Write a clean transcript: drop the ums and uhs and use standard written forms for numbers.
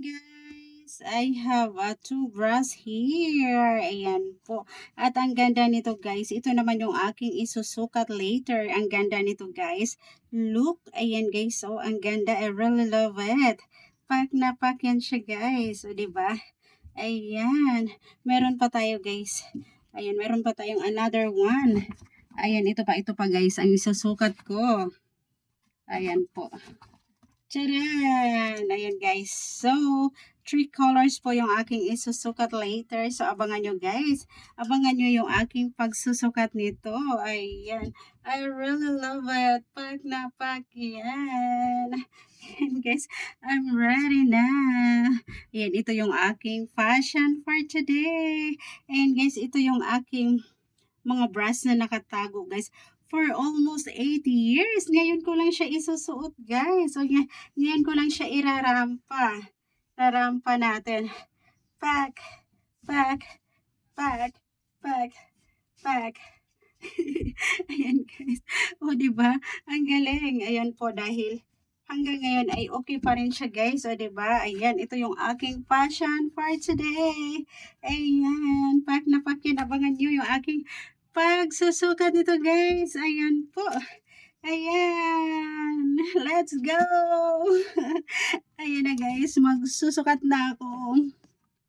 guys, I have a two bras here. Ayan po. At ang ganda nito guys, ito naman yung aking isusukat later. Ang ganda nito guys. Look, ayan guys, oh, ang ganda. I really love it. Pack na pack yan siya guys. O, diba? Ayan. Meron pa tayo guys. Ayan, meron pa tayong another one. Ayan, ito pa guys, ang isusukat ko. Ayan po. Charan! Ayan guys. So, three colors po yung aking isusukat later. So, abangan nyo guys. Abangan nyo yung aking pagsusukat nito. Ayan. I really love it. Pack na pack yan. Ayan guys. I'm ready na. Ayan, ito yung aking fashion for today. Ayan guys, ito yung aking mga bras na nakatago guys for almost 8 years. Ngayon ko lang siya isusuot guys. So ngayon ko lang siya irarampa. Rarampa natin. Pack, pack, pack, pack, pack. Ayan guys. O diba? Ang galing. Ayan po dahil hanggang ngayon ay okay pa rin siya guys. O diba? Ayan. Ito yung aking fashion for today. Ayan. Pack na pack yun. Abangan nyo yung aking pagsusukat nito guys. Ayan po. Ayan. Let's go. Ayan na guys. Magsusukat na ako.